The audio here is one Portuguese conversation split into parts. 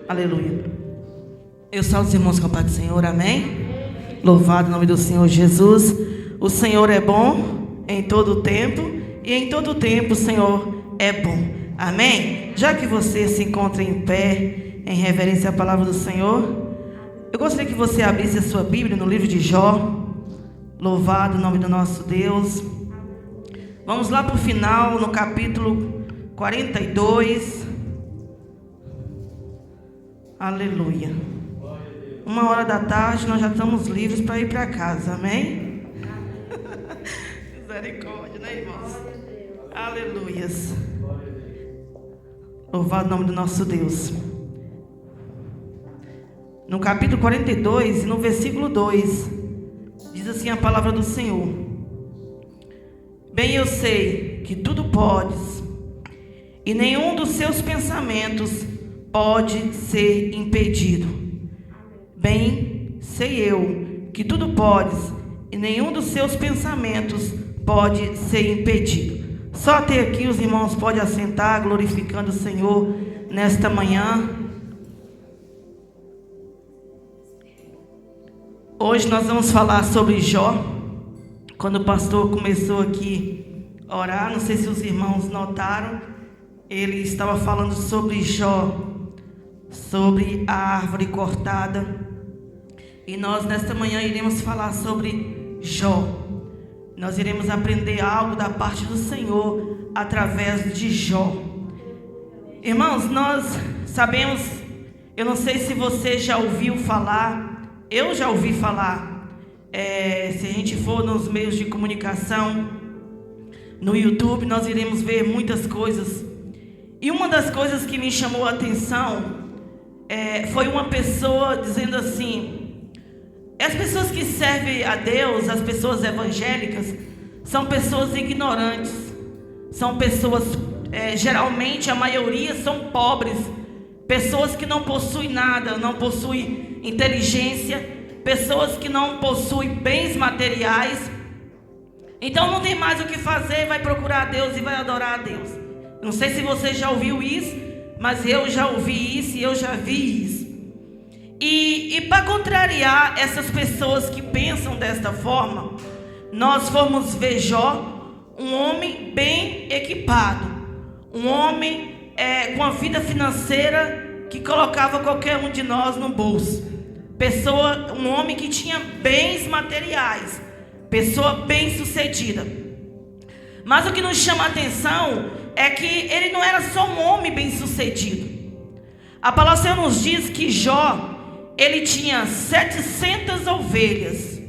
Aleluia. Eu salvo os irmãos com a paz do Senhor, amém? Louvado o nome do Senhor Jesus. O Senhor é bom em todo o tempo, e em todo o tempo o Senhor é bom, amém? Já que você se encontra em pé, em reverência à palavra do Senhor, eu gostaria que você abrisse a sua Bíblia no livro de Jó. Louvado o nome do nosso Deus. Vamos lá para o final, no capítulo 42. Aleluia. 13h, nós já estamos livres para ir para casa, amém? Misericórdia, né, irmãos? Aleluias. Louvado o nome do nosso Deus. No capítulo 42, no versículo 2, diz assim a palavra do Senhor: Bem eu sei que tudo podes, e nenhum dos seus pensamentos pode ser impedido. Bem sei eu que tudo podes, e nenhum dos seus pensamentos pode ser impedido. Só até aqui os irmãos podem assentar, glorificando o Senhor nesta manhã. Hoje nós vamos falar sobre Jó. Quando o pastor começou aqui a orar, não sei se os irmãos notaram, ele estava falando sobre Jó, sobre a árvore cortada. E nós nesta manhã iremos falar sobre Jó. Nós iremos aprender algo da parte do Senhor através de Jó. Irmãos, nós sabemos, eu não sei se você já ouviu falar, eu já ouvi falar, se a gente for nos meios de comunicação, no YouTube, nós iremos ver muitas coisas. E uma das coisas que me chamou a atenção foi uma pessoa dizendo assim: as pessoas que servem a Deus, as pessoas evangélicas, são pessoas ignorantes, são pessoas, geralmente a maioria são pobres, pessoas que não possuem nada, não possuem inteligência, pessoas que não possuem bens materiais. Então não tem mais o que fazer, vai procurar a Deus e vai adorar a Deus. Não sei se você já ouviu isso, mas eu já ouvi isso e eu já vi isso. E para contrariar essas pessoas que pensam desta forma, nós fomos ver Jó, um homem bem equipado, um homem com a vida financeira que colocava qualquer um de nós no bolso, um homem que tinha bens materiais, pessoa bem sucedida. Mas o que nos chama a atenção é que ele não era só um homem bem sucedido. A palavra do Senhor nos diz que Jó, ele tinha 700 ovelhas,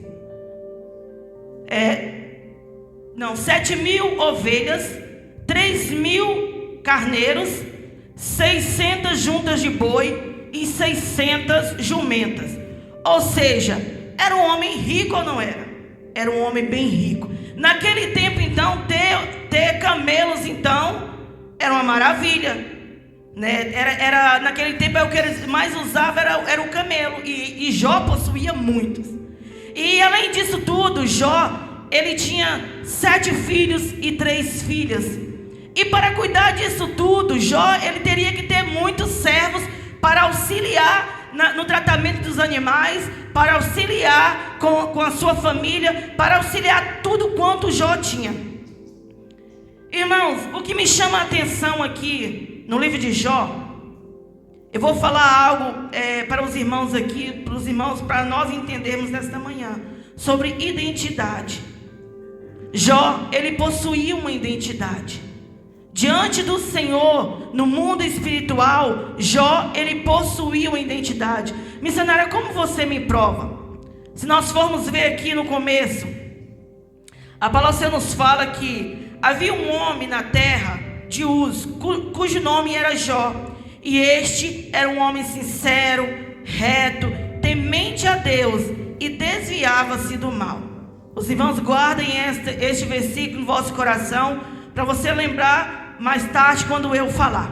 7.000 ovelhas, 3.000 carneiros, 600 juntas de boi e 600 jumentas. Ou seja, era um homem rico ou não era? Era um homem bem rico. Naquele tempo, então, ter camelos, então, era uma maravilha. Naquele tempo, o que eles mais usavam era o camelo. E Jó possuía muitos. E além disso tudo, Jó, ele tinha 7 filhos e 3 filhas. E para cuidar disso tudo, Jó, ele teria que ter muitos servos para auxiliar no tratamento dos animais, para auxiliar com a sua família, para auxiliar tudo quanto Jó tinha. Irmãos, o que me chama a atenção aqui no livro de Jó, eu vou falar algo para os irmãos aqui, para nós entendermos nesta manhã, sobre identidade. Jó, ele possuía uma identidade. Diante do Senhor, no mundo espiritual, Jó, ele possuía uma identidade. Missionária, como você me prova? Se nós formos ver aqui no começo, a palavra do Senhor nos fala que havia um homem na terra de Uz, cujo nome era Jó. E este era um homem sincero, reto, temente a Deus e desviava-se do mal. Os irmãos guardem este versículo no vosso coração, para você lembrar mais tarde quando eu falar.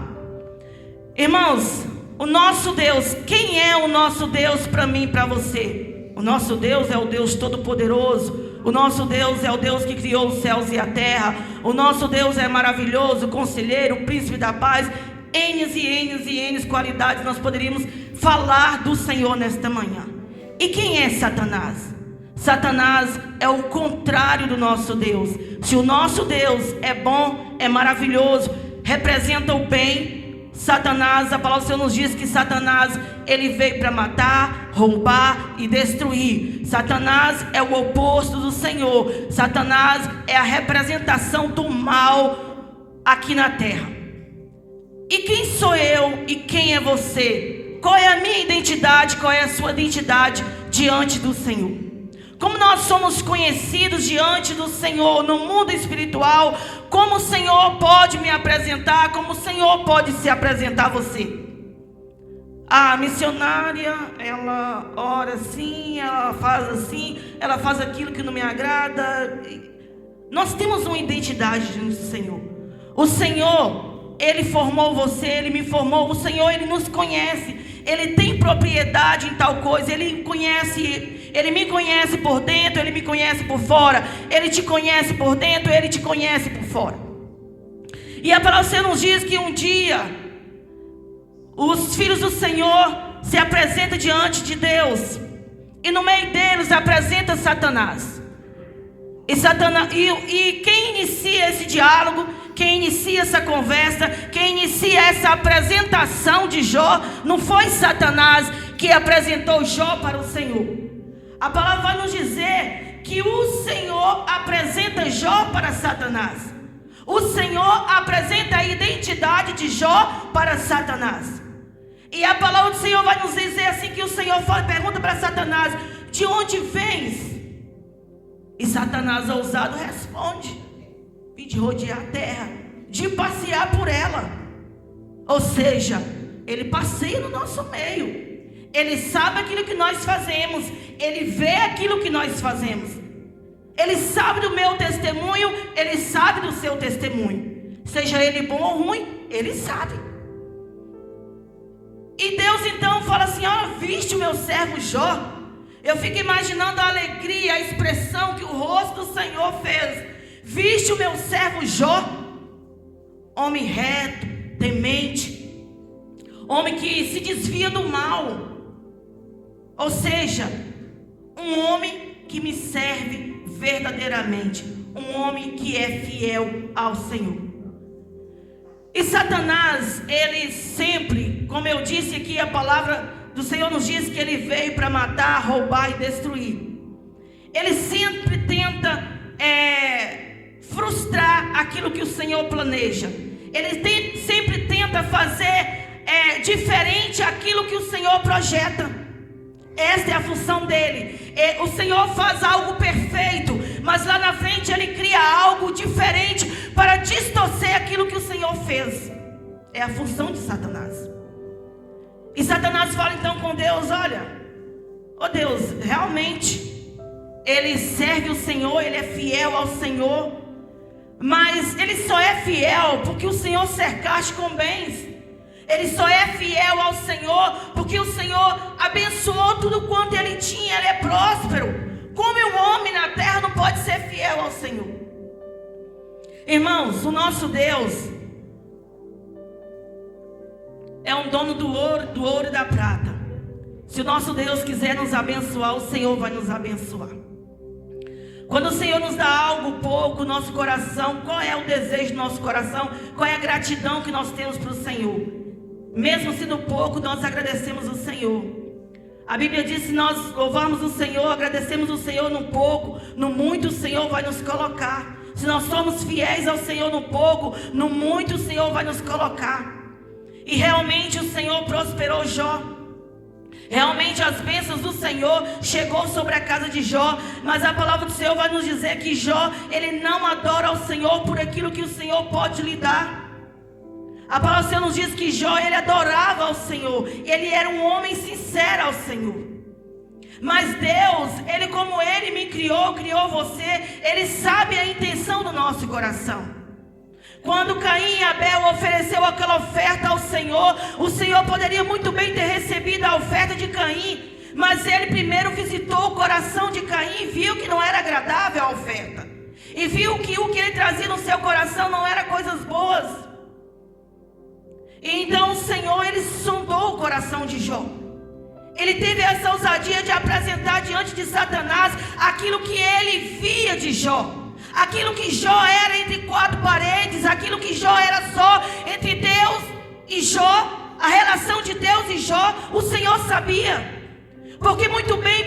Irmãos, o nosso Deus, quem é o nosso Deus para mim e para você? O nosso Deus é o Deus Todo-Poderoso. O nosso Deus é o Deus que criou os céus e a terra. O nosso Deus é maravilhoso, conselheiro, príncipe da paz. N qualidades nós poderíamos falar do Senhor nesta manhã. E quem é Satanás? Satanás é o contrário do nosso Deus. Se o nosso Deus é bom, é maravilhoso, representa o bem, Satanás, a palavra do Senhor nos diz que Satanás, ele veio para matar, roubar e destruir. Satanás é o oposto do Senhor. Satanás é a representação do mal aqui na terra. E quem sou eu e quem é você? Qual é a minha identidade? Qual é a sua identidade diante do Senhor? Como nós somos conhecidos diante do Senhor no mundo espiritual? Como o Senhor pode me apresentar? Como o Senhor pode se apresentar a você? A missionária, ela ora assim, ela faz assim, ela faz aquilo que não me agrada. Nós temos uma identidade diante do Senhor. O Senhor, Ele formou você, Ele me formou. O Senhor, Ele nos conhece. Ele tem propriedade em tal coisa. Ele conhece, Ele me conhece por dentro, Ele me conhece por fora. Ele te conhece por dentro, Ele te conhece por fora. E a palavra do Senhor nos diz que um dia os filhos do Senhor se apresentam diante de Deus. E no meio deles apresenta Satanás. E quem inicia esse diálogo, quem inicia essa conversa, quem inicia essa apresentação de Jó, não foi Satanás que apresentou Jó para o Senhor. A palavra vai nos dizer que o Senhor apresenta Jó para Satanás. O Senhor apresenta a identidade de Jó para Satanás. E a palavra do Senhor vai nos dizer assim, que o Senhor pergunta para Satanás: de onde vens? E Satanás, ousado, responde: vim de rodear a terra, de passear por ela. Ou seja, ele passeia no nosso meio. Ele sabe aquilo que nós fazemos. Ele vê aquilo que nós fazemos. Ele sabe do meu testemunho. Ele sabe do seu testemunho. Seja ele bom ou ruim, ele sabe. E Deus então fala assim: olha, viste o meu servo Jó? Eu fico imaginando a alegria, a expressão que o rosto do Senhor fez. Viste o meu servo Jó? Homem reto, temente, homem que se desvia do mal. Ou seja, um homem que me serve verdadeiramente, um homem que é fiel ao Senhor. E Satanás, ele sempre, como eu disse aqui, a palavra do Senhor nos diz que ele veio para matar, roubar e destruir. Ele sempre tenta frustrar aquilo que o Senhor planeja. Ele sempre tenta fazer diferente aquilo que o Senhor projeta. Esta é a função dele. O Senhor faz algo perfeito, mas lá na frente ele cria algo diferente para distorcer aquilo que o Senhor fez. É a função de Satanás. E Satanás fala então com Deus: olha, Deus, realmente ele serve o Senhor, ele é fiel ao Senhor, mas ele só é fiel porque o Senhor cercaste com bens. Ele só é fiel ao Senhor porque o Senhor abençoou tudo quanto ele tinha. Ele é próspero. Como um homem na terra não pode ser fiel ao Senhor? Irmãos, o nosso Deus é um dono do ouro e da prata. Se o nosso Deus quiser nos abençoar, o Senhor vai nos abençoar. Quando o Senhor nos dá algo pouco, nosso coração, qual é o desejo do nosso coração? Qual é a gratidão que nós temos para o Senhor? Mesmo sendo pouco, nós agradecemos o Senhor. A Bíblia diz: se nós louvamos o Senhor, agradecemos o Senhor no pouco, no muito o Senhor vai nos colocar. Se nós somos fiéis ao Senhor no pouco, no muito o Senhor vai nos colocar. E realmente o Senhor prosperou Jó. Realmente as bênçãos do Senhor chegou sobre a casa de Jó. Mas a palavra do Senhor vai nos dizer que Jó, ele não adora ao Senhor por aquilo que o Senhor pode lhe dar. A palavra do Senhor nos diz que Jó, ele adorava ao Senhor. Ele era um homem sincero ao Senhor. Mas Deus, ele, como ele me criou, criou você, ele sabe a intenção do nosso coração. Quando Caim e Abel ofereceu aquela oferta ao Senhor, o Senhor poderia muito bem ter recebido a oferta de Caim, mas ele primeiro visitou o coração de Caim, viu que não era agradável a oferta, e viu que o que ele trazia no seu coração não era coisas boas. E então o Senhor, ele sondou o coração de Jó. Ele teve essa ousadia de apresentar diante de Satanás aquilo que ele via de Jó. Aquilo que Jó era entre quatro paredes, aquilo que Jó era só entre Deus e Jó, a relação de Deus e Jó, o Senhor sabia. Porque muito bem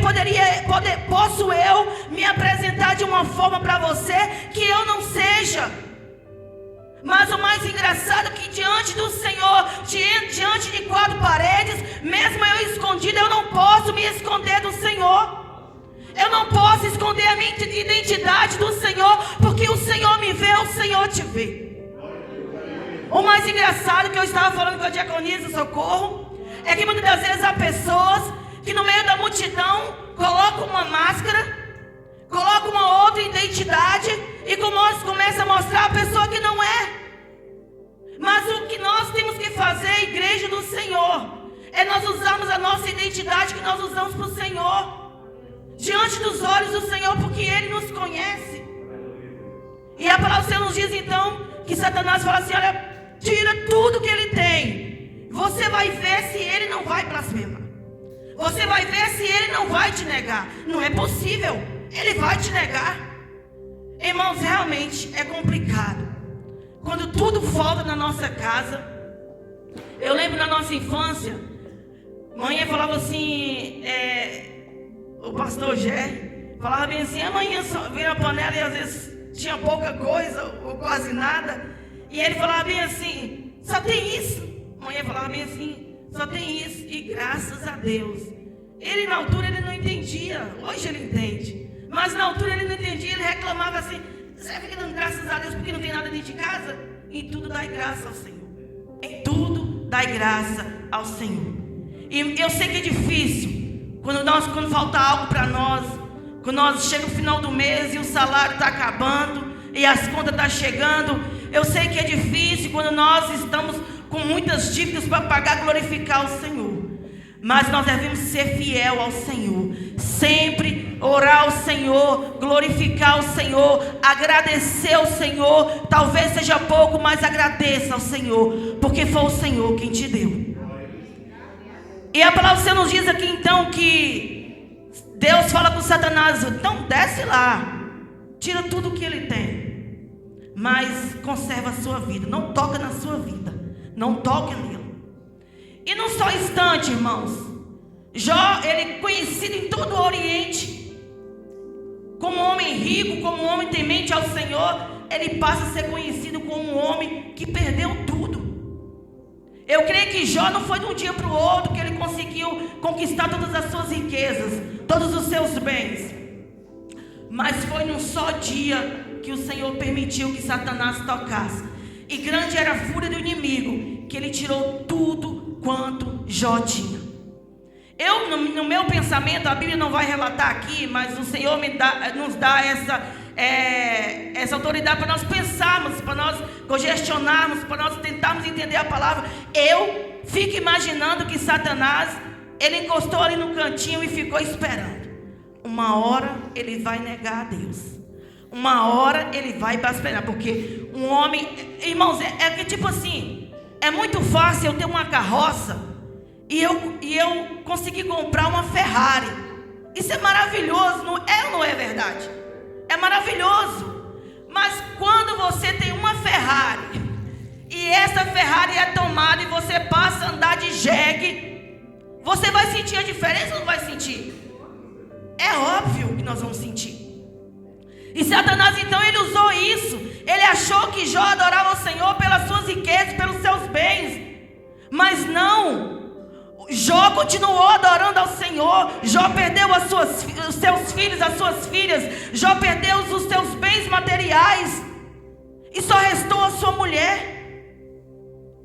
posso eu me apresentar de uma forma para você que eu não seja. Mas o mais engraçado é que diante do Senhor, diante de quatro paredes, mesmo eu escondido, eu não posso me esconder do Senhor. Eu não posso esconder a minha identidade do Senhor, porque o Senhor me vê, o Senhor te vê. O mais engraçado que eu estava falando com a diaconisa Socorro é que muitas das vezes há pessoas que no meio da multidão colocam uma máscara, colocam uma outra identidade e começa a mostrar a pessoa que não é. Mas o que nós temos que fazer, a igreja do Senhor, é nós usarmos a nossa identidade que nós usamos para o Senhor, diante dos olhos do Senhor, porque Ele nos conhece. E a palavra do Senhor nos diz então que Satanás fala assim: olha, tira tudo que ele tem, você vai ver se ele não vai blasfemar. Você vai ver se ele não vai te negar. Não é possível, ele vai te negar. Irmãos, realmente é complicado quando tudo falta na nossa casa. Eu lembro na nossa infância, mãe falava assim, o pastor Gé falava bem assim: amanhã só vira a panela, e às vezes tinha pouca coisa ou quase nada, e ele falava bem assim: só tem isso. Mãe falava bem assim: só tem isso, e graças a Deus. Ele na altura ele não entendia, hoje ele entende, mas na altura ele não entendia, ele reclamava assim: você fica dando graças a Deus porque não tem nada dentro de casa? Em tudo dai graça ao Senhor. Em tudo dai graça ao Senhor. E eu sei que é difícil quando falta algo para nós, quando nós chega o final do mês e o salário está acabando e as contas estão chegando. Eu sei que é difícil quando nós estamos com muitas dívidas para pagar, glorificar o Senhor. Mas nós devemos ser fiel ao Senhor, sempre orar ao Senhor, glorificar o Senhor, agradecer ao Senhor. Talvez seja pouco, mas agradeça ao Senhor, porque foi o Senhor quem te deu. E a palavra do Senhor nos diz aqui então que Deus fala com Satanás: então desce lá, tira tudo o que ele tem, mas conserva a sua vida, não toca na sua vida, não toque nele. E num só instante, irmãos, Jó, ele conhecido em todo o Oriente como um homem rico, como um homem temente ao Senhor, ele passa a ser conhecido como um homem que perdeu tudo. Eu creio que Jó não foi de um dia para o outro que ele conseguiu conquistar todas as suas riquezas, todos os seus bens, mas foi num só dia que o Senhor permitiu que Satanás tocasse, e grande era a fúria do inimigo, que ele tirou tudo quanto Jó tinha. No meu pensamento, a Bíblia não vai relatar aqui, mas o Senhor nos dá essa autoridade para nós pensarmos, para nós congestionarmos, para nós tentarmos entender a palavra. Eu fico imaginando que Satanás, ele encostou ali no cantinho e ficou esperando. Uma hora ele vai negar a Deus, uma hora ele vai blasfemar, porque um homem, irmãos, é que tipo assim, é muito fácil eu ter uma carroça e eu conseguir comprar uma Ferrari. Isso é maravilhoso, não é ou não é verdade? É maravilhoso. Mas quando você tem uma Ferrari e essa Ferrari é tomada e você passa a andar de jegue, você vai sentir a diferença ou não vai sentir? É óbvio que nós vamos sentir. E Satanás então ele usou isso. Ele achou que Jó adorava o Senhor pelas suas riquezas, pelos seus bens. Mas não. Jó continuou adorando ao Senhor. Jó perdeu os seus filhos, as suas filhas. Jó perdeu os seus bens materiais. E só restou a sua mulher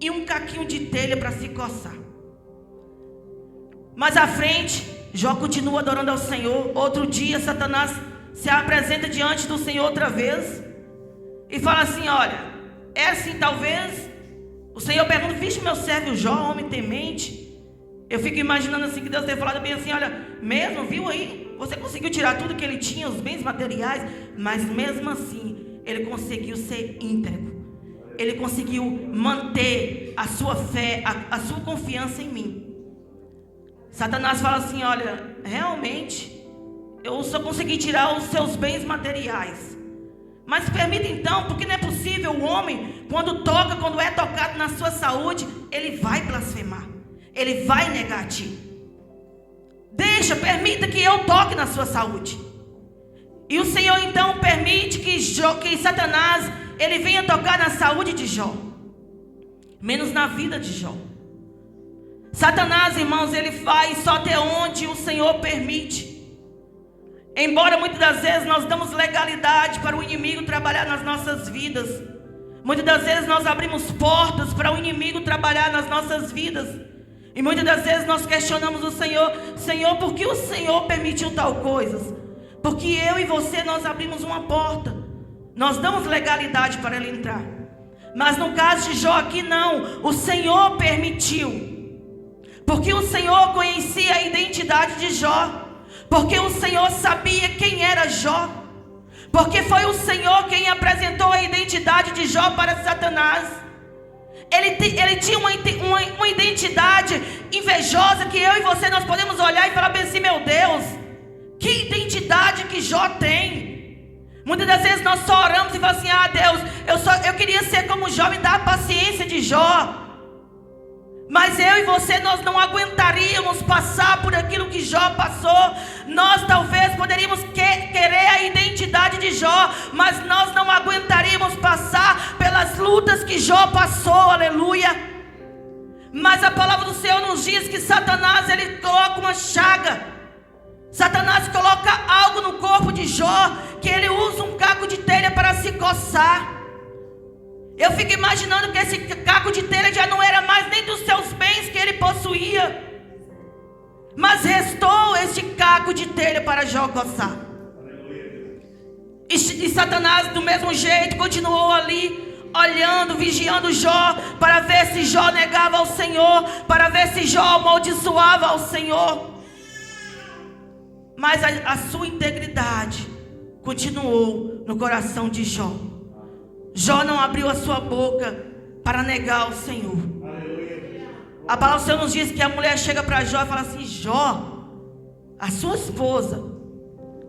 e um caquinho de telha para se coçar. Mais à frente, Jó continua adorando ao Senhor. Outro dia, Satanás se apresenta diante do Senhor outra vez e fala assim: olha, é assim, talvez. O Senhor pergunta: vixe, meu servo Jó, homem temente. Eu fico imaginando assim que Deus tenha falado bem assim: olha, mesmo, viu aí, você conseguiu tirar tudo que ele tinha, os bens materiais, mas mesmo assim ele conseguiu ser íntegro. ele conseguiu manter a sua fé, a sua confiança em mim. Satanás fala assim: olha, realmente eu só consegui tirar os seus bens materiais, mas permita então, porque não é possível o homem, quando é tocado na sua saúde, ele vai blasfemar, ele vai negar a ti. Permita que eu toque na sua saúde. E o Senhor então permite que Satanás, ele venha tocar na saúde de Jó, menos na vida de Jó. Satanás, irmãos, ele faz só até onde o Senhor permite. Embora muitas das vezes nós damos legalidade para o inimigo trabalhar nas nossas vidas, muitas das vezes nós abrimos portas para o inimigo trabalhar nas nossas vidas, e muitas das vezes nós questionamos o Senhor: Senhor, por que o Senhor permitiu tal coisas? Porque eu e você, nós abrimos uma porta, nós damos legalidade para ele entrar. Mas no caso de Jó aqui não, o Senhor permitiu, porque o Senhor conhecia a identidade de Jó, porque o Senhor sabia quem era Jó, porque foi o Senhor quem apresentou a identidade de Jó para Satanás. Ele tinha uma identidade invejosa, que eu e você nós podemos olhar e falar bem assim: meu Deus, que identidade que Jó tem. Muitas das vezes nós só oramos e falamos assim: ah, Deus, eu queria ser como Jó, me dá a paciência de Jó. Mas eu e você, nós não aguentaríamos passar por aquilo que Jó passou. Nós talvez poderíamos querer a identidade de Jó, mas nós não aguentaríamos passar pelas lutas que Jó passou, aleluia. Mas a palavra do Senhor nos diz que Satanás, ele coloca uma chaga. Satanás coloca algo no corpo de Jó, que ele usa um caco de telha para se coçar. Eu fico imaginando que esse caco de telha já não era mais nem dos seus bens que ele possuía, mas restou este caco de telha para Jó coçar. E Satanás do mesmo jeito continuou ali, olhando, vigiando Jó, para ver se Jó negava ao Senhor, para ver se Jó amaldiçoava ao Senhor. Mas a sua integridade continuou no coração de Jó. Jó não abriu a sua boca para negar o Senhor. A palavra do Senhor nos diz que a mulher chega para Jó e fala assim: Jó, a sua esposa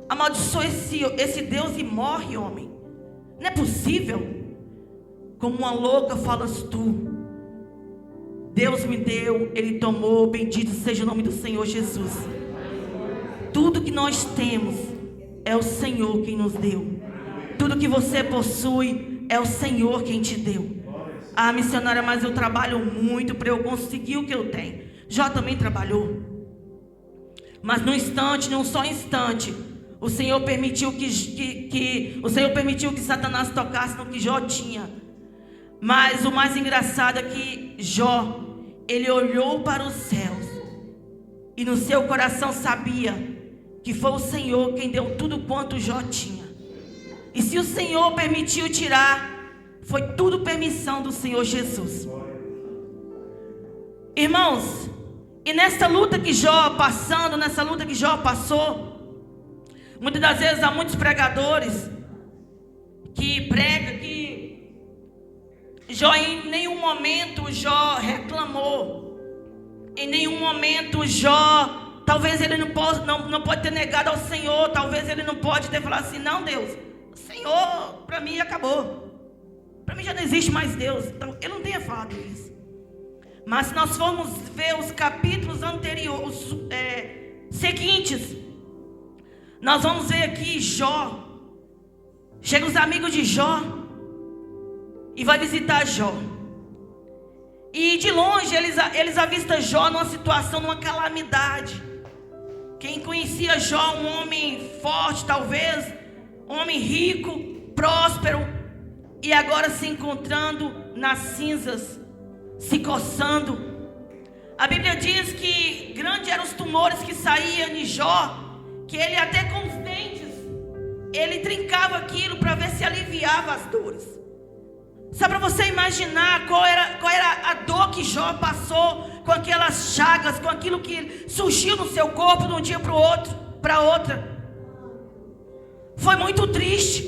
amaldiçoou esse Deus e morre, homem. Não é possível. Como uma louca falas tu. Deus me deu, Ele tomou, bendito seja o nome do Senhor Jesus. Tudo que nós temos é o Senhor quem nos deu. Tudo que você possui é o Senhor quem te deu. Ah, missionária, mas eu trabalho muito para eu conseguir o que eu tenho. Jó também trabalhou. Mas num só instante, o Senhor permitiu o Senhor permitiu que Satanás tocasse no que Jó tinha. Mas o mais engraçado é que Jó, ele olhou para os céus e no seu coração sabia que foi o Senhor quem deu tudo quanto Jó tinha. E se o Senhor permitiu tirar, foi tudo permissão do Senhor Jesus. Irmãos, e nessa luta que Jó passou, muitas das vezes há muitos pregadores que pregam que Jó, em nenhum momento Jó reclamou. Em nenhum momento Jó, talvez ele não pode ter negado ao Senhor, talvez ele não pode ter falado assim: não, Deus, Senhor, para mim acabou, para mim já não existe mais Deus. Então, ele não tenha falado isso. Mas se nós formos ver os capítulos anteriores, seguintes, nós vamos ver aqui Jó. Chega os amigos de Jó e vai visitar Jó. E de longe eles avistam Jó numa situação, numa calamidade. Quem conhecia Jó, um homem forte talvez, um homem rico, próspero, e agora se encontrando nas cinzas, se coçando. A Bíblia diz que grandes eram os tumores que saíam de Jó, que ele até com os dentes, ele trincava aquilo para ver se aliviava as dores. Só para você imaginar qual era a dor que Jó passou com aquelas chagas, com aquilo que surgiu no seu corpo de um dia para outra. Foi muito triste.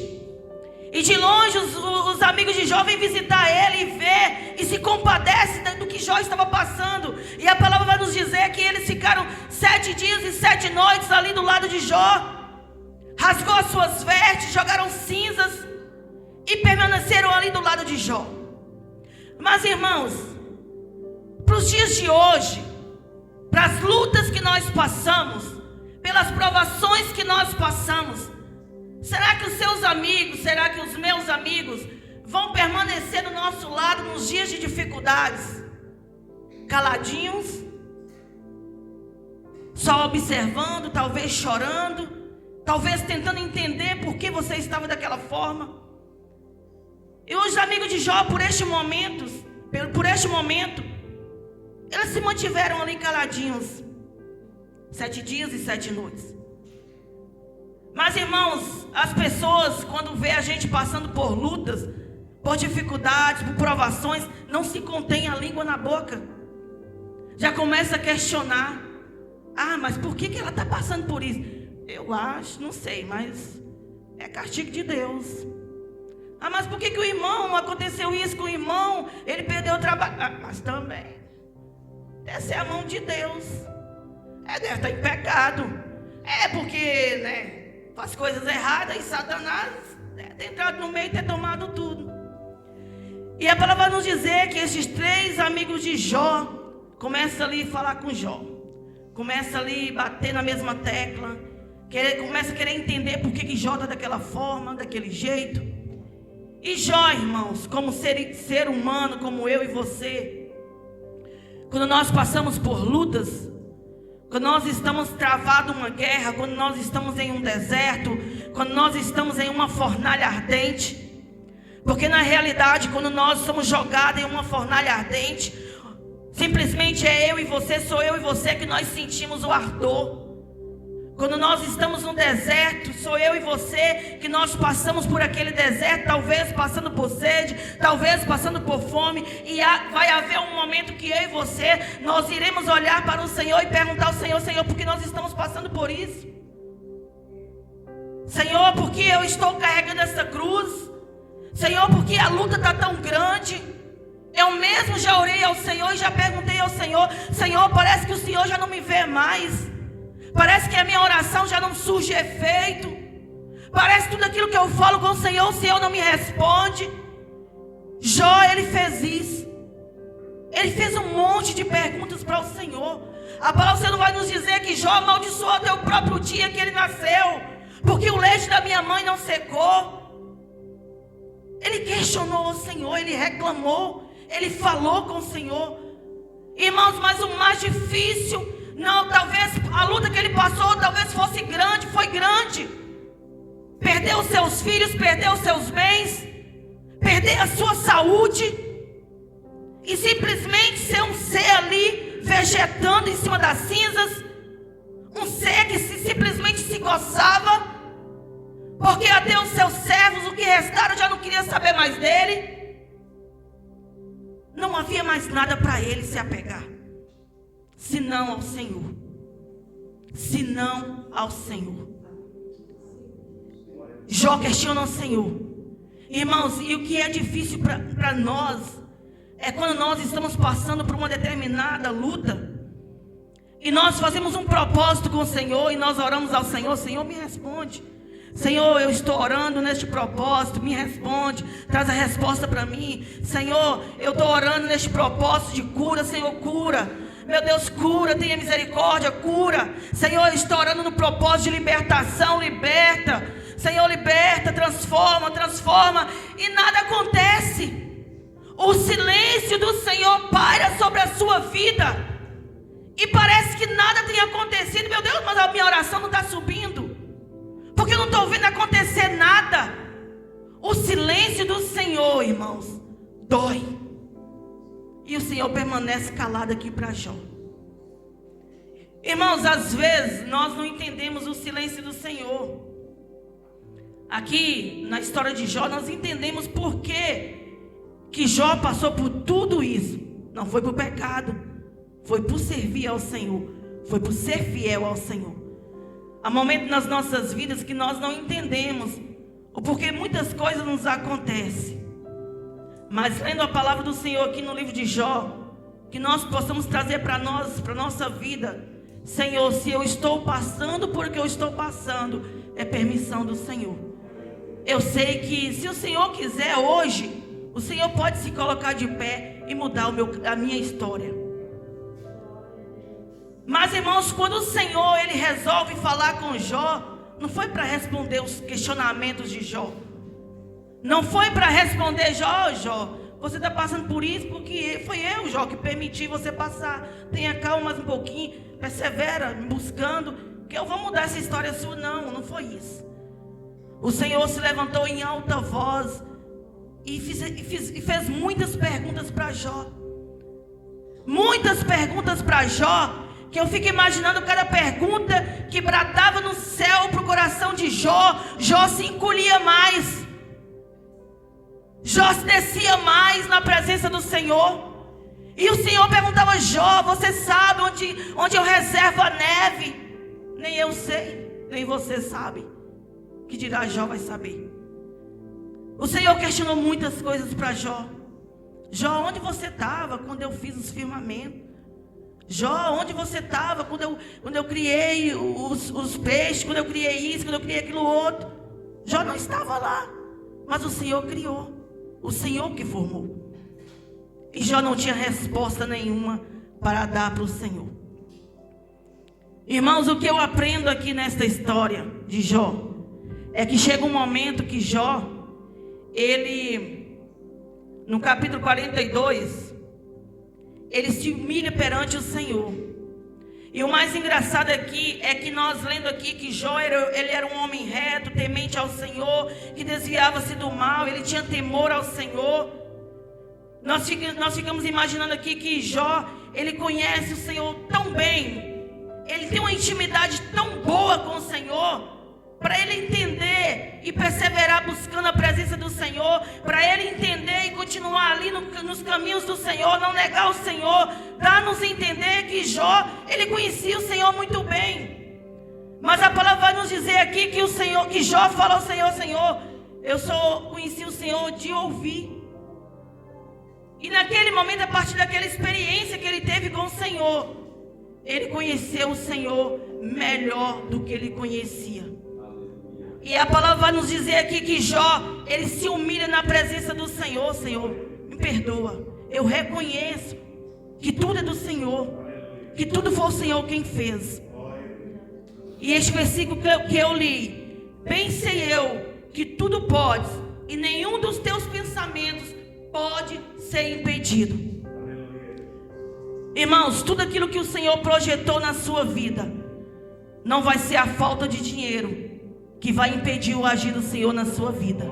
E de longe os amigos de Jó vêm visitar ele e vê e se compadece do que Jó estava passando. E a palavra vai nos dizer que eles ficaram 7 dias e 7 noites ali do lado de Jó. Rasgou as suas vestes, jogaram cinzas e permaneceram ali do lado de Jó. Mas irmãos, para os dias de hoje, para as lutas que nós passamos, pelas provações que nós passamos, será que os seus amigos, será que os meus amigos vão permanecer do nosso lado nos dias de dificuldades? Caladinhos, só observando, talvez chorando, talvez tentando entender por que você estava daquela forma. E os amigos de Jó, por este momento, eles se mantiveram ali caladinhos 7 dias e 7 noites. Mas irmãos, as pessoas quando vê a gente passando por lutas, por dificuldades, por provações, não se contém a língua na boca. Já começa a questionar. Ah, mas por que ela está passando por isso? Eu acho, não sei, mas é castigo de Deus. Ah, mas por que o irmão, aconteceu isso com o irmão? Ele perdeu o trabalho. Ah, mas também, essa é a mão de Deus. Deve estar em pecado. Porque, né, faz coisas erradas e Satanás tem entrado no meio e ter tomado tudo. E a palavra vai nos dizer que esses 3 amigos de Jó começam ali a falar com Jó. Começa ali a bater na mesma tecla. Começa a querer entender por que Jó está daquela forma, daquele jeito. E Jó, irmãos, como ser humano, como eu e você, quando nós passamos por lutas, quando nós estamos travados uma guerra, quando nós estamos em um deserto, quando nós estamos em uma fornalha ardente, porque na realidade quando nós somos jogados em uma fornalha ardente, simplesmente sou eu e você que nós sentimos o ardor. Quando nós estamos no deserto, sou eu e você que nós passamos por aquele deserto, talvez passando por sede, talvez passando por fome, e vai haver um momento que eu e você, nós iremos olhar para o Senhor e perguntar ao Senhor: Senhor, por que nós estamos passando por isso? Senhor, por que eu estou carregando essa cruz? Senhor, por que a luta está tão grande? Eu mesmo já orei ao Senhor e já perguntei ao Senhor: Senhor, parece que o Senhor já não me vê mais. Parece que a minha oração já não surge efeito. Parece que tudo aquilo que eu falo com o Senhor não me responde. Jó, ele fez isso. Ele fez um monte de perguntas para o Senhor. A palavra do Senhor vai nos dizer que Jó amaldiçoou até o próprio dia que ele nasceu, porque o leite da minha mãe não secou. Ele questionou o Senhor, ele reclamou, ele falou com o Senhor. Irmãos, mas o mais difícil, não, talvez a luta que ele passou talvez fosse grande, foi grande. Perdeu os seus filhos, perdeu os seus bens, perder a sua saúde e simplesmente ser um ser ali vegetando em cima das cinzas, um ser que simplesmente se coçava, porque até os seus servos, o que restaram, já não queria saber mais dele. Não havia mais nada para ele se apegar, senão ao Senhor. Senão ao Senhor. Jó questiona o Senhor. Irmãos, e o que é difícil para nós é quando nós estamos passando por uma determinada luta e nós fazemos um propósito com o Senhor e nós oramos ao Senhor: Senhor, me responde. Senhor, eu estou orando neste propósito, me responde, traz a resposta para mim. Senhor, eu estou orando neste propósito de cura. Senhor, cura. Meu Deus, cura, tenha misericórdia, cura. Senhor, eu estou orando no propósito de libertação, liberta. Senhor, liberta, transforma, e nada acontece. O silêncio do Senhor paira sobre a sua vida, e parece que nada tem acontecido. Meu Deus, mas a minha oração não está subindo, porque eu não estou vendo acontecer nada. O silêncio do Senhor, irmãos, dói. E o Senhor permanece calado aqui para Jó. Irmãos, às vezes nós não entendemos o silêncio do Senhor. Aqui na história de Jó nós entendemos por que Jó passou por tudo isso. Não foi por pecado, foi por servir ao Senhor, foi por ser fiel ao Senhor. Há momentos nas nossas vidas que nós não entendemos porque muitas coisas nos acontecem. Mas lendo a palavra do Senhor aqui no livro de Jó, que nós possamos trazer para nós, para a nossa vida. Senhor, se eu estou passando por o que eu estou passando, é permissão do Senhor. Eu sei que se o Senhor quiser hoje, o Senhor pode se colocar de pé e mudar a minha história. Mas irmãos, quando o Senhor ele resolve falar com Jó, não foi para responder os questionamentos de Jó. Não foi para responder: Jó, você está passando por isso porque foi eu, Jó, que permiti você passar. Tenha calma mais um pouquinho, persevera me buscando, que eu vou mudar essa história sua. Não foi isso. O Senhor se levantou em alta voz e fez muitas perguntas para Jó. Muitas perguntas para Jó, que eu fico imaginando cada pergunta que bradava no céu para o coração de Jó. Jó se encolhia mais. Jó se descia mais na presença do Senhor. E o Senhor perguntava: Jó, você sabe onde eu reservo a neve? Nem eu sei, nem você sabe. Que dirá Jó vai saber. O Senhor questionou muitas coisas para Jó. Jó, onde você estava quando eu fiz os firmamentos? Jó, onde você estava quando eu criei os peixes, quando eu criei isso, quando eu criei aquilo outro? Jó não estava lá, mas o Senhor criou. O Senhor que formou. E Jó não tinha resposta nenhuma para dar para o Senhor. Irmãos, o que eu aprendo aqui nesta história de Jó é que chega um momento que Jó, ele, no capítulo 42, ele se humilha perante o Senhor. E o mais engraçado aqui é que nós lendo aqui que Jó ele era um homem reto, temente ao Senhor, que desviava-se do mal, ele tinha temor ao Senhor. Nós ficamos imaginando aqui que Jó, ele conhece o Senhor tão bem, ele tem uma intimidade tão boa com o Senhor, para ele entender e perseverar buscando a presença do Senhor, para ele entender e continuar ali nos caminhos do Senhor, não negar o Senhor. Dá-nos a entender que Jó, ele conhecia o Senhor muito bem. Mas a palavra vai nos dizer aqui que Jó fala ao Senhor: Senhor, eu só conheci o Senhor de ouvir. E naquele momento, a partir daquela experiência que ele teve com o Senhor, ele conheceu o Senhor melhor do que ele conhecia. E a palavra vai nos dizer aqui que Jó, ele se humilha na presença do Senhor. Senhor, me perdoa, eu reconheço que tudo é do Senhor, que tudo foi o Senhor quem fez. E este versículo que eu li: bem sei eu que tudo podes, e nenhum dos teus pensamentos pode ser impedido. Irmãos, tudo aquilo que o Senhor projetou na sua vida, não vai ser a falta de dinheiro que vai impedir o agir do Senhor na sua vida.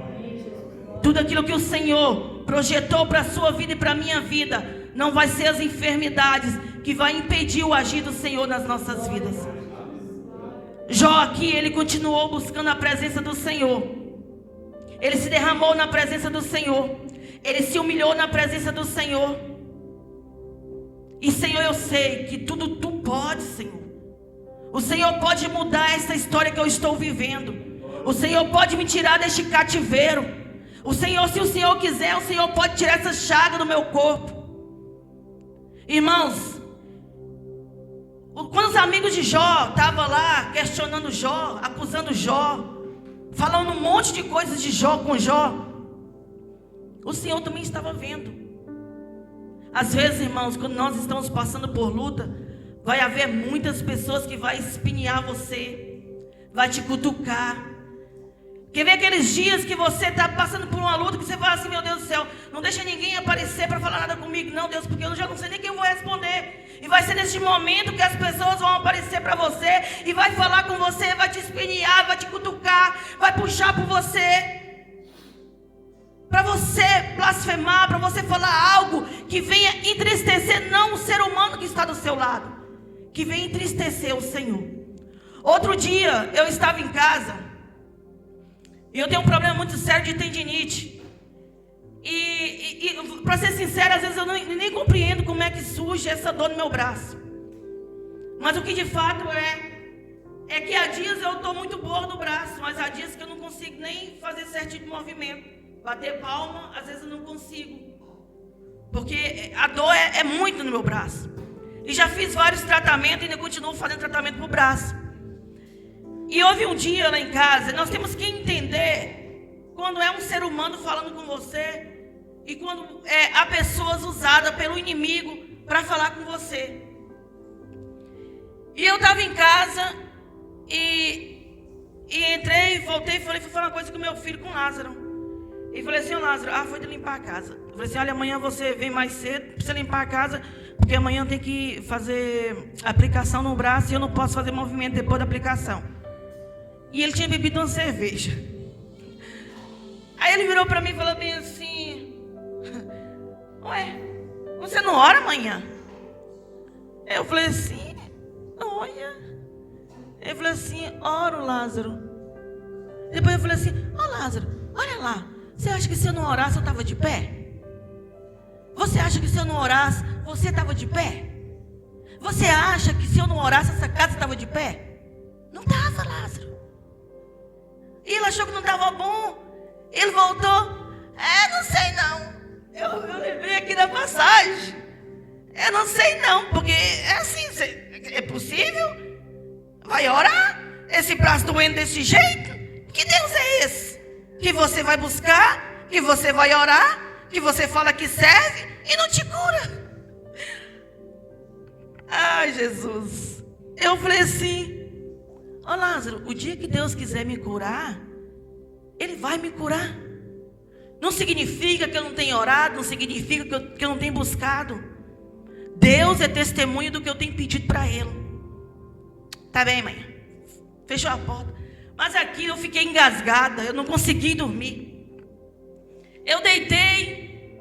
Tudo aquilo que o Senhor projetou para a sua vida e para a minha vida, não vai ser as enfermidades que vai impedir o agir do Senhor nas nossas vidas. Jó aqui, ele continuou buscando a presença do Senhor. Ele se derramou na presença do Senhor. Ele se humilhou na presença do Senhor. E Senhor, eu sei que tudo Tu pode, Senhor. O Senhor pode mudar essa história que eu estou vivendo. O Senhor pode me tirar deste cativeiro. O Senhor, se o Senhor quiser, o Senhor pode tirar essa chaga do meu corpo. Irmãos, quando os amigos de Jó estavam lá questionando Jó, acusando Jó, falando um monte de coisas de Jó com Jó, o Senhor também estava vendo. Às vezes, irmãos, quando nós estamos passando por luta, vai haver muitas pessoas que vai espinhar você, vai te cutucar. Quer ver aqueles dias que você está passando por uma luta, que você fala assim: meu Deus do céu, não deixa ninguém aparecer para falar nada comigo, não, Deus, porque eu já não sei nem quem eu vou responder. E vai ser nesse momento que as pessoas vão aparecer para você e vai falar com você, vai te espinhar, vai te cutucar, vai puxar por você, para você blasfemar, para você falar algo que venha entristecer não o ser humano que está do seu lado, que venha entristecer o Senhor. Outro dia eu estava em casa e eu tenho um problema muito sério de tendinite. E para ser sincero, às vezes eu nem compreendo como é que surge essa dor no meu braço. Mas o que de fato É que há dias eu estou muito boa no braço, mas há dias que eu não consigo nem fazer certo tipo de movimento. Bater palma, às vezes eu não consigo. Porque a dor é muito no meu braço. E já fiz vários tratamentos e ainda continuo fazendo tratamento para o braço. E houve um dia lá em casa, nós temos que entender quando é um ser humano falando com você e quando há pessoas usadas pelo inimigo para falar com você. E eu estava em casa e entrei, voltei e falei, fui falar uma coisa com meu filho, com Lázaro. E falei assim, Lázaro, foi de limpar a casa. Eu falei assim, olha, amanhã você vem mais cedo, precisa limpar a casa, porque amanhã tem que fazer aplicação no braço e eu não posso fazer movimento depois da aplicação. E ele tinha bebido uma cerveja. Aí ele virou para mim e falou bem assim, ué, você não ora amanhã? Eu falei assim, olha. Ele falou assim, oro, Lázaro. Depois eu falei assim, Lázaro, olha lá. Você acha que se eu não orasse eu estava de pé? Você acha que se eu não orasse você estava de pé? Você acha que se eu não orasse essa casa estava de pé? Não estava, Lázaro. E ele achou que não estava bom. Ele voltou. Não sei não. Eu lembrei aqui da passagem. Eu não sei não, porque é assim, é possível? Vai orar? Esse braço doendo desse jeito? Que Deus é esse? Que você vai buscar, que você vai orar, que você fala que serve e não te cura. Ai, Jesus. Eu falei assim, Lázaro, o dia que Deus quiser me curar, Ele vai me curar. Não significa que eu não tenho orado, não significa que eu não tenho buscado. Deus é testemunho do que eu tenho pedido para Ele. Tá bem, mãe? Fechou a porta. Mas aqui eu fiquei engasgada, eu não consegui dormir. Eu deitei,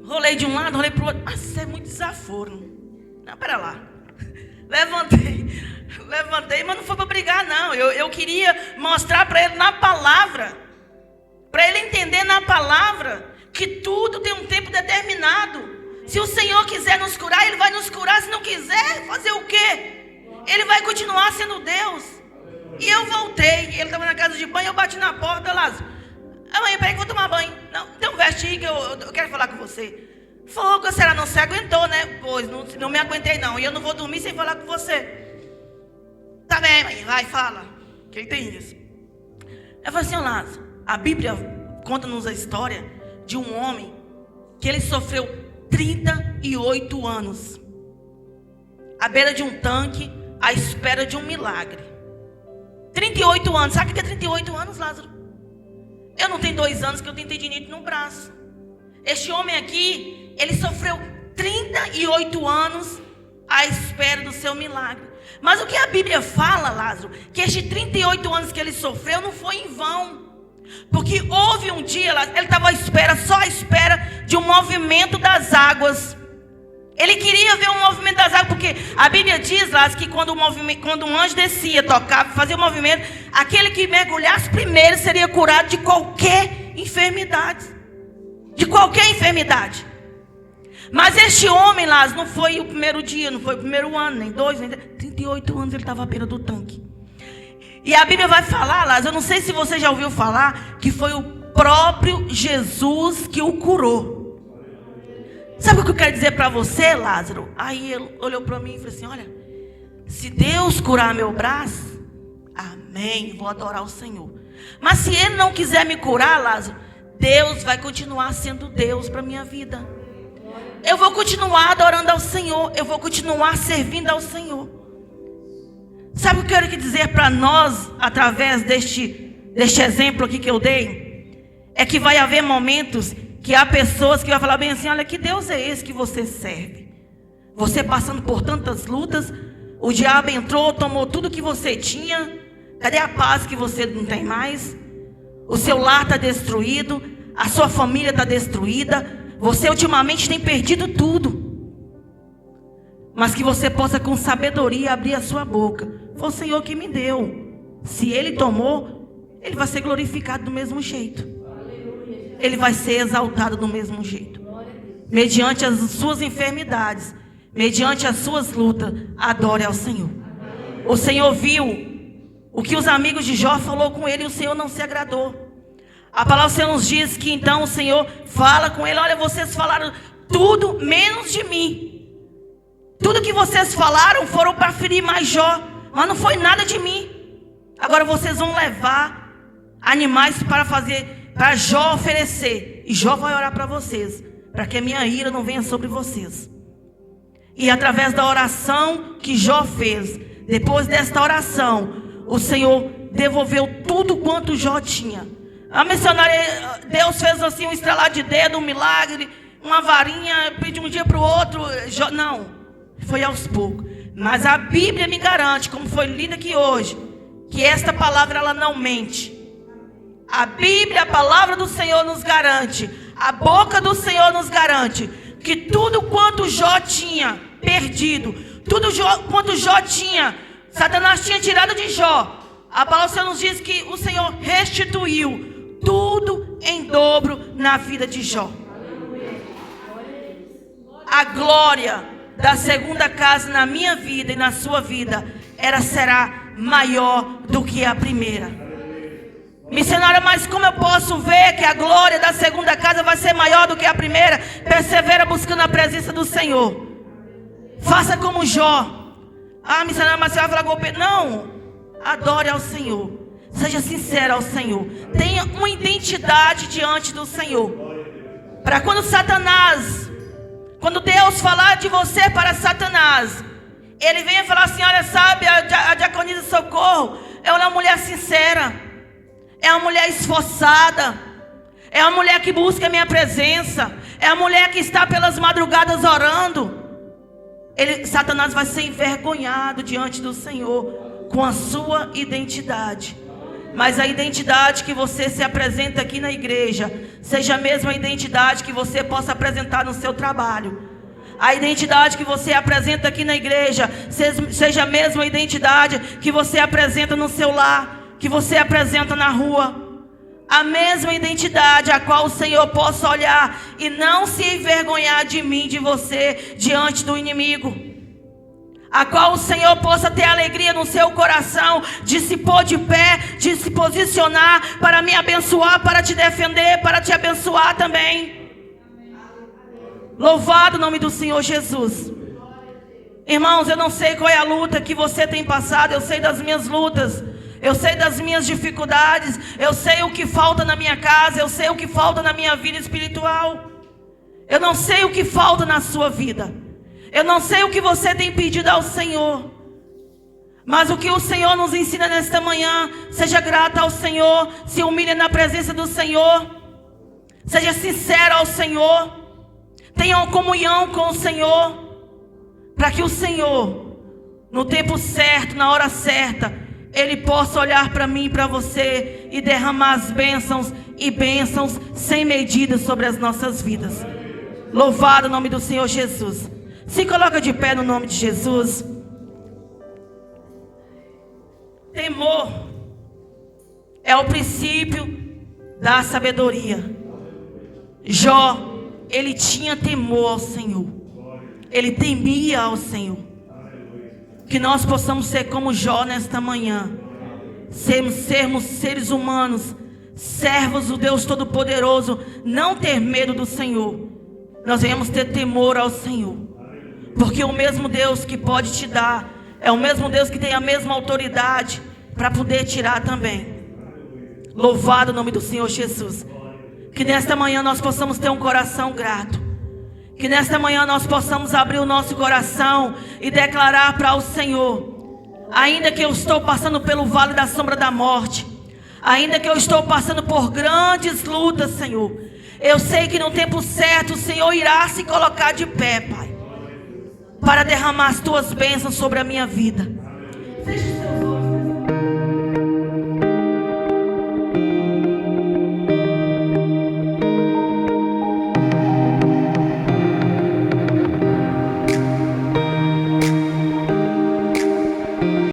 rolei de um lado, rolei para o outro. Isso é muito desaforo. Não, pera lá. Levantei, mas não foi para brigar, não. Eu queria mostrar para ele na palavra, para ele entender na palavra, que tudo tem um tempo determinado. Se o Senhor quiser nos curar, Ele vai nos curar. Se não quiser, fazer o quê? Ele vai continuar sendo Deus. E eu voltei, ele estava na casa de banho, eu bati na porta, Lázaro. Mãe, peraí que eu vou tomar banho. Não, tem um veste aí que eu quero falar com você. Fogo, a senhora não se aguentou, né? Pois, não me aguentei não, e eu não vou dormir sem falar com você. Tá bem, mãe, vai, fala. Quem tem isso? Eu falei assim, Lázaro, a Bíblia conta-nos a história de um homem que ele sofreu 38 anos. À beira de um tanque, à espera de um milagre. 38 anos, sabe o que é 38 anos, Lázaro? Eu não tenho 2 anos que eu tenho tendinite no braço. Este homem aqui, ele sofreu 38 anos à espera do seu milagre. Mas o que a Bíblia fala, Lázaro, que estes 38 anos que ele sofreu não foi em vão. Porque houve um dia, Lázaro, ele estava só à espera de um movimento das águas. Ele queria ver o movimento das águas, porque a Bíblia diz, Lázaro, que quando um anjo descia, tocava, fazia o movimento, aquele que mergulhasse primeiro seria curado de qualquer enfermidade. De qualquer enfermidade. Mas este homem, Lázaro, não foi o primeiro dia, não foi o primeiro ano, nem 2, nem 38 anos ele estava à beira do tanque. E a Bíblia vai falar, Lázaro, eu não sei se você já ouviu falar, que foi o próprio Jesus que o curou. Sabe o que eu quero dizer para você, Lázaro? Aí ele olhou para mim e falou assim, olha, se Deus curar meu braço, amém, vou adorar o Senhor. Mas se Ele não quiser me curar, Lázaro, Deus vai continuar sendo Deus para a minha vida. Eu vou continuar adorando ao Senhor, eu vou continuar servindo ao Senhor. Sabe o que eu quero dizer para nós, através deste exemplo aqui que eu dei? É que vai haver momentos que há pessoas que vão falar bem assim, olha, que Deus é esse que você serve? Você passando por tantas lutas, o diabo entrou, tomou tudo que você tinha. Cadê a paz que você não tem mais? O seu lar está destruído, a sua família está destruída. Você ultimamente tem perdido tudo. Mas que você possa com sabedoria abrir a sua boca. Foi o Senhor que me deu. Se Ele tomou, Ele vai ser glorificado do mesmo jeito. Ele vai ser exaltado do mesmo jeito. Mediante as suas enfermidades, mediante as suas lutas, adore ao Senhor. O Senhor viu o que os amigos de Jó falou com ele e o Senhor não se agradou. A palavra do Senhor nos diz que então o Senhor fala com ele: olha, vocês falaram tudo menos de mim. Tudo que vocês falaram foram para ferir mais Jó, mas não foi nada de mim. Agora vocês vão levar animais para Jó oferecer. E Jó vai orar para vocês, para que a minha ira não venha sobre vocês. E através da oração que Jó fez, depois desta oração, o Senhor devolveu tudo quanto Jó tinha. A missionária, Deus fez assim um estralar de dedo, um milagre, uma varinha, de um dia para o outro. Não, foi aos poucos. Mas a Bíblia me garante, como foi lida aqui hoje, que esta palavra ela não mente. A Bíblia, a palavra do Senhor nos garante, a boca do Senhor nos garante, que tudo quanto Jó tinha perdido, tudo quanto Jó tinha, Satanás tinha tirado de Jó, a palavra do Senhor nos diz que o Senhor restituiu tudo em dobro na vida de Jó. A glória da segunda casa na minha vida e na sua vida será maior do que a primeira. Missionária, mas como eu posso ver que a glória da segunda casa vai ser maior do que a primeira? Persevera buscando a presença do Senhor. Faça como Jó. Ah, missionária, mas você vai falar golpe? Não, adore ao Senhor. Seja sincero ao Senhor. Tenha uma identidade diante do Senhor. Para quando Deus falar de você para Satanás, ele venha falar assim: olha, sabe, a diaconisa Socorro é uma mulher sincera, é uma mulher esforçada, é uma mulher que busca a minha presença, é a mulher que está pelas madrugadas orando. Satanás vai ser envergonhado diante do Senhor com a sua identidade. Mas a identidade que você se apresenta aqui na igreja seja a mesma identidade que você possa apresentar no seu trabalho. A identidade que você apresenta aqui na igreja seja a mesma identidade que você apresenta no seu lar, que você apresenta na rua. A mesma identidade a qual o Senhor possa olhar e não se envergonhar de mim, de você, diante do inimigo. A qual o Senhor possa ter alegria no seu coração de se pôr de pé, de se posicionar para me abençoar, para te defender, para te abençoar também. Louvado o nome do Senhor Jesus. Irmãos, eu não sei qual é a luta que você tem passado. Eu sei das minhas lutas, eu sei das minhas dificuldades, eu sei o que falta na minha casa, eu sei o que falta na minha vida espiritual. Eu não sei o que falta na sua vida. Eu não sei o que você tem pedido ao Senhor. Mas o que o Senhor nos ensina nesta manhã: seja grata ao Senhor, se humilhe na presença do Senhor, seja sincero ao Senhor, tenha uma comunhão com o Senhor, para que o Senhor, no tempo certo, na hora certa, Ele possa olhar para mim e para você e derramar as bênçãos e bênçãos sem medida sobre as nossas vidas. Louvado o nome do Senhor Jesus. Se coloca de pé no nome de Jesus. Temor é o princípio da sabedoria. Jó, ele tinha temor ao Senhor. Ele temia ao Senhor. Que nós possamos ser como Jó nesta manhã. Sermos seres humanos, servos do Deus Todo-Poderoso. Não ter medo do Senhor. Nós venhamos ter temor ao Senhor. Porque o mesmo Deus que pode te dar é o mesmo Deus que tem a mesma autoridade para poder tirar também. Louvado o nome do Senhor Jesus. Que nesta manhã nós possamos ter um coração grato. Que nesta manhã nós possamos abrir o nosso coração e declarar para o Senhor: ainda que eu estou passando pelo vale da sombra da morte, ainda que eu estou passando por grandes lutas, Senhor, eu sei que no tempo certo o Senhor irá se colocar de pé, Pai, para derramar as tuas bênçãos sobre a minha vida. Feche os teus olhos.